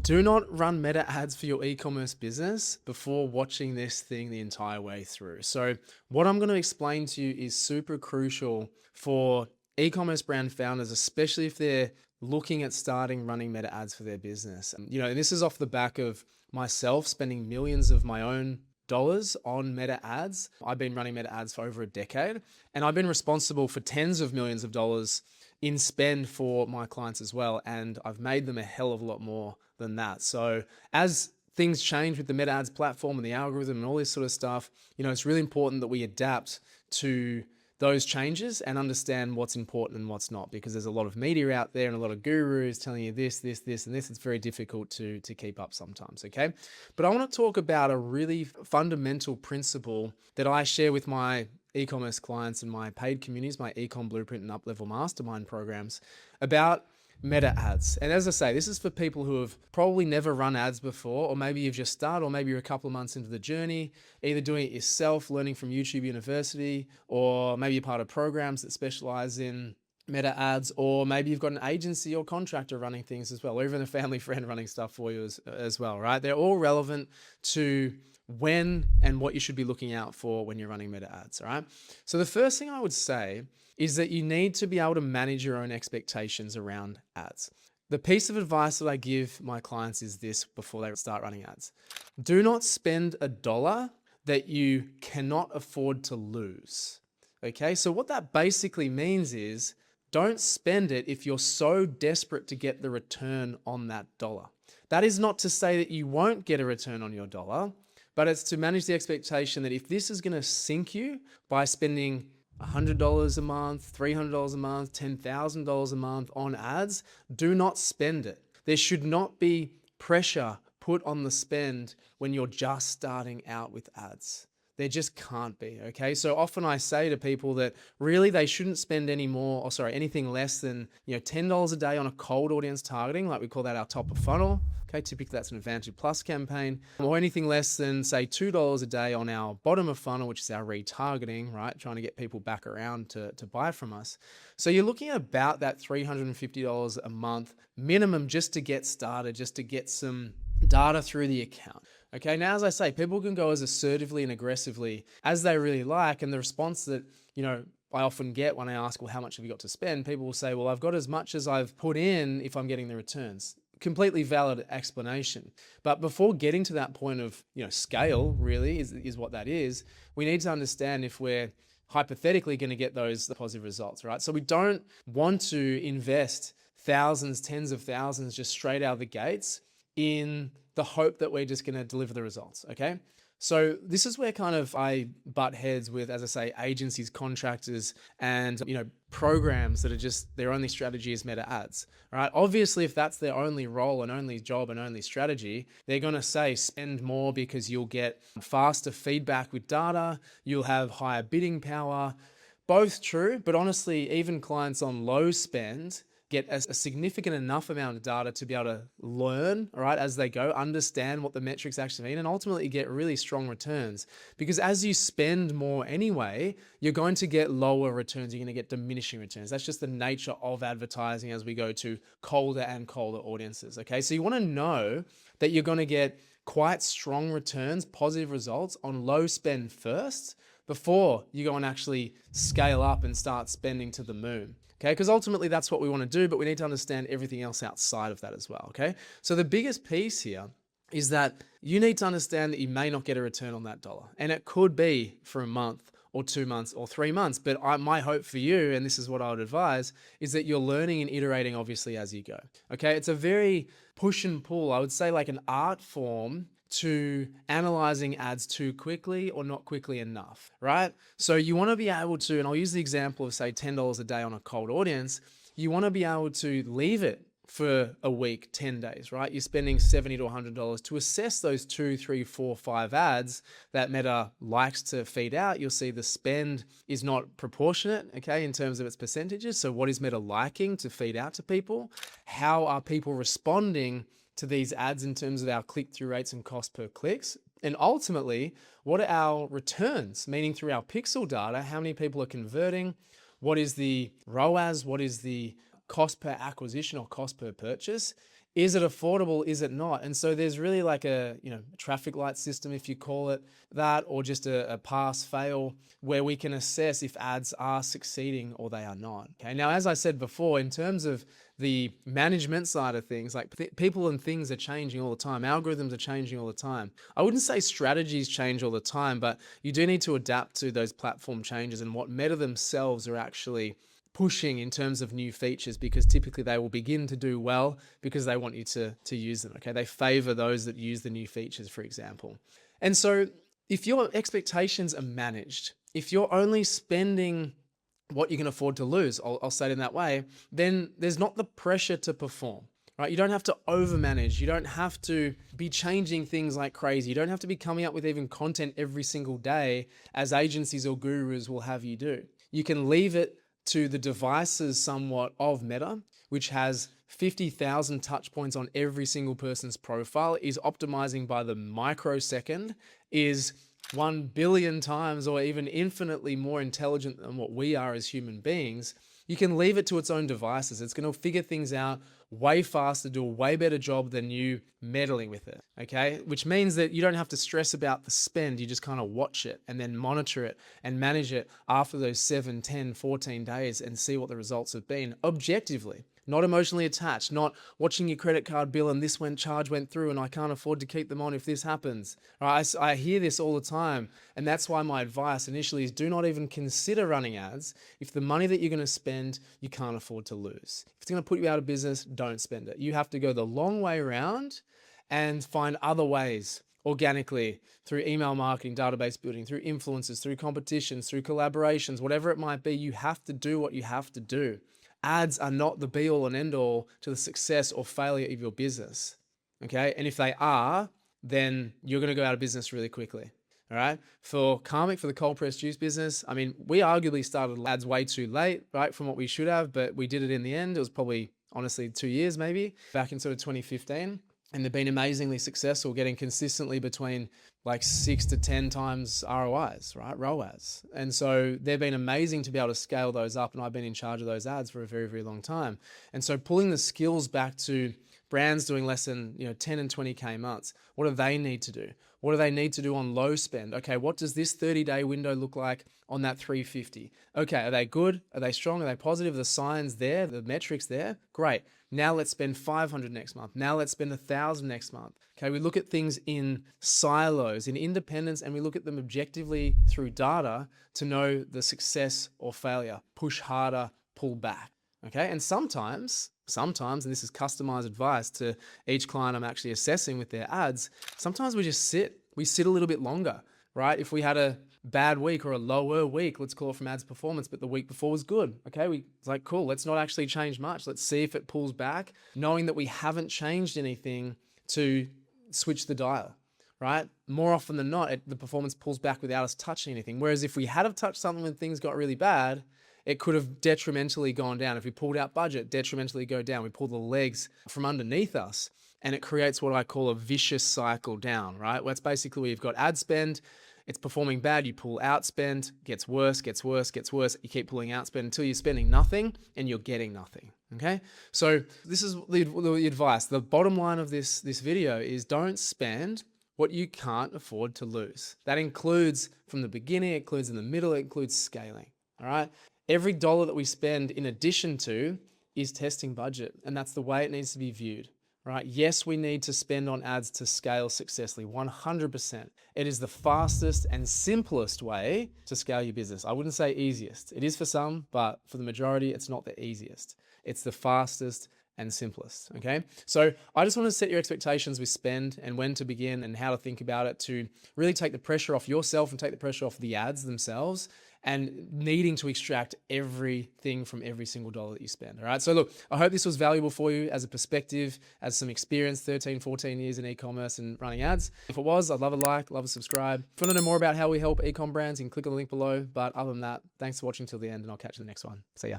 Do not run meta ads for your e-commerce business before watching this thing the entire way through. So what I'm going to explain to you is super crucial for e-commerce brand founders, especially if they're looking at starting running meta ads for their business. And this is off the back of myself spending millions of my own dollars on meta ads. I've been running meta ads for over a decade, and I've been responsible for tens of millions of dollars in spend for my clients as well. And I've made them a hell of a lot more than that. So as things change with the meta ads platform and the algorithm and all this sort of stuff, it's really important that we adapt to those changes and understand what's important and what's not, because there's a lot of media out there and a lot of gurus telling you this, and this. It's very difficult to keep up sometimes, okay? But I want to talk about a really fundamental principle that I share with my e-commerce clients and my paid communities, my Ecom Blueprint and Up-Level Mastermind programs, about meta ads. And as I say, this is for people who have probably never run ads before, or maybe you've just started, or maybe you're a couple of months into the journey, either doing it yourself, learning from YouTube University, or maybe you're part of programs that specialize in meta ads, or maybe you've got an agency or contractor running things as well, or even a family friend running stuff for you as well, right? They're all relevant to when and what you should be looking out for when you're running meta ads, all right? So the first thing I would say is that you need to be able to manage your own expectations around ads. The piece of advice that I give my clients is this before they start running ads. Do not spend $1 that you cannot afford to lose, okay? So what that basically means is don't spend it if you're so desperate to get the return on that dollar. That is not to say that you won't get a return on your dollar, but it's to manage the expectation that if this is going to sink you by spending $100 a month, $300 a month, $10,000 a month on ads, do not spend it. There should not be pressure put on the spend when you're just starting out with ads. There just can't be, okay? So often I say to people that really they shouldn't spend anything less than $10 a day on a cold audience targeting, like we call that our top of funnel. Okay, typically that's an Advantage Plus campaign, or anything less than say $2 a day on our bottom of funnel, which is our retargeting, right? Trying to get people back around to buy from us. So you're looking at about that $350 a month minimum just to get started, just to get some data through the account. Okay, now as I say, people can go as assertively and aggressively as they really like, and the response that, I often get when I ask, well, how much have you got to spend? People will say, well, I've got as much as I've put in if I'm getting the returns. Completely valid explanation. But before getting to that point of, scale really is what that is, we need to understand if we're hypothetically going to get those positive results, right? So we don't want to invest thousands, tens of thousands just straight out of the gates in the hope that we're just going to deliver the results, okay? So this is where kind of I butt heads with, as I say, agencies, contractors, and programs that are just their only strategy is meta ads, right? Obviously, if that's their only role and only job and only strategy, they're going to say spend more because you'll get faster feedback with data, you'll have higher bidding power. Both true, but honestly, even clients on low spend get a significant enough amount of data to be able to learn, all right, as they go, understand what the metrics actually mean, and ultimately get really strong returns. Because as you spend more anyway, you're going to get lower returns, you're going to get diminishing returns. That's just the nature of advertising as we go to colder and colder audiences, okay? So you want to know that you're going to get quite strong returns, positive results on low spend first, before you go and actually scale up and start spending to the moon. Okay, because ultimately that's what we want to do, but we need to understand everything else outside of that as well, okay? So the biggest piece here is that you need to understand that you may not get a return on that dollar. And it could be for a month or 2 months or 3 months. But my hope for you, and this is what I would advise, is that you're learning and iterating obviously as you go, okay? It's a very push and pull, I would say like an art form to analyzing ads too quickly or not quickly enough, right? So you want to be able to, and I'll use the example of say $10 a day on a cold audience, you want to be able to leave it for a week, 10 days, right? You're spending $70 to $100 to assess those 2, 3, 4, 5 ads that Meta likes to feed out. You'll see the spend is not proportionate, okay, in terms of its percentages. So what is Meta liking to feed out to people? How are people responding to these ads in terms of our click-through rates and cost per clicks? And ultimately, what are our returns, meaning through our pixel data, how many people are converting? What is the ROAS? What is the cost per acquisition or cost per purchase? Is it affordable? Is it not? And so there's really like a, traffic light system, if you call it that, or just a pass fail where we can assess if ads are succeeding or they are not. Okay. Now, as I said before, in terms of the management side of things, like people and things are changing all the time. Algorithms are changing all the time. I wouldn't say strategies change all the time, but you do need to adapt to those platform changes and what Meta themselves are actually pushing in terms of new features, because typically they will begin to do well because they want you to use them. Okay. They favor those that use the new features, for example. And so if your expectations are managed, if you're only spending what you can afford to lose, I'll say it in that way, then there's not the pressure to perform, right? You don't have to overmanage. You don't have to be changing things like crazy. You don't have to be coming up with even content every single day as agencies or gurus will have you do. You can leave it to the devices somewhat of Meta, which has 50,000 touch points on every single person's profile, is optimizing by the microsecond, is 1 billion times or even infinitely more intelligent than what we are as human beings. You can leave it to its own devices. It's going to figure things out way faster, do a way better job than you meddling with it, okay? Which means that you don't have to stress about the spend. You just kind of watch it and then monitor it and manage it after those 7, 10, 14 days and see what the results have been objectively. Not emotionally attached, not watching your credit card bill and this charge went through and I can't afford to keep them on if this happens. Right? I hear this all the time, and that's why my advice initially is do not even consider running ads if the money that you're going to spend you can't afford to lose. If it's going to put you out of business, don't spend it. You have to go the long way around and find other ways organically through email marketing, database building, through influencers, through competitions, through collaborations, whatever it might be. You have to do what you have to do. Ads are not the be all and end all to the success or failure of your business. Okay. And if they are, then you're going to go out of business really quickly. All right. For Karmic, for the cold pressed juice business, I mean, we arguably started ads way too late, right? From what we should have, but we did it in the end. It was probably honestly 2 years, maybe back in sort of 2015. And they've been amazingly successful, getting consistently between like 6 to 10 times ROIs, right? ROAS. And so they've been amazing to be able to scale those up. And I've been in charge of those ads for a very, very long time. And so pulling the skills back to brands doing less than 10 and 20K months, what do they need to do? What do they need to do on low spend? Okay, what does this 30-day window look like on that 350? Okay, are they good? Are they strong? Are they positive? Are the signs there? The metrics there? Great. Now let's spend 500 next month. Now let's spend 1,000 next month. Okay, we look at things in silos, in independence, and we look at them objectively through data to know the success or failure. Push harder, pull back. Okay, and sometimes, and this is customized advice to each client I'm actually assessing with their ads, sometimes we just sit. We sit a little bit longer, right? If we had a bad week or a lower week, let's call it from ads performance, but the week before was good. Okay, it's like, cool, let's not actually change much. Let's see if it pulls back, knowing that we haven't changed anything to switch the dial, right? More often than not, the performance pulls back without us touching anything. Whereas if we had have touched something when things got really bad, it could have detrimentally gone down. If we pulled out budget, detrimentally go down. We pull the legs from underneath us, and it creates what I call a vicious cycle down, right? Well, it's basically where you've got ad spend, it's performing bad, you pull out spend, gets worse, gets worse, gets worse. You keep pulling out spend until you're spending nothing and you're getting nothing, okay? So this is the advice. The bottom line of this video is don't spend what you can't afford to lose. That includes from the beginning, it includes in the middle, it includes scaling, all right? Every dollar that we spend in addition to is testing budget, and that's the way it needs to be viewed. Right? Yes, we need to spend on ads to scale successfully, 100%. It is the fastest and simplest way to scale your business. I wouldn't say easiest. It is for some, but for the majority, it's not the easiest. It's the fastest and simplest, okay? So I just want to set your expectations with spend and when to begin and how to think about it to really take the pressure off yourself and take the pressure off the ads themselves and needing to extract everything from every single dollar that you spend, all right? So look, I hope this was valuable for you as a perspective, as some experience, 13, 14 years in e-commerce and running ads. If it was, I'd love a like, love a subscribe. If you want to know more about how we help e-com brands, you can click on the link below. But other than that, thanks for watching till the end and I'll catch you in the next one. See ya.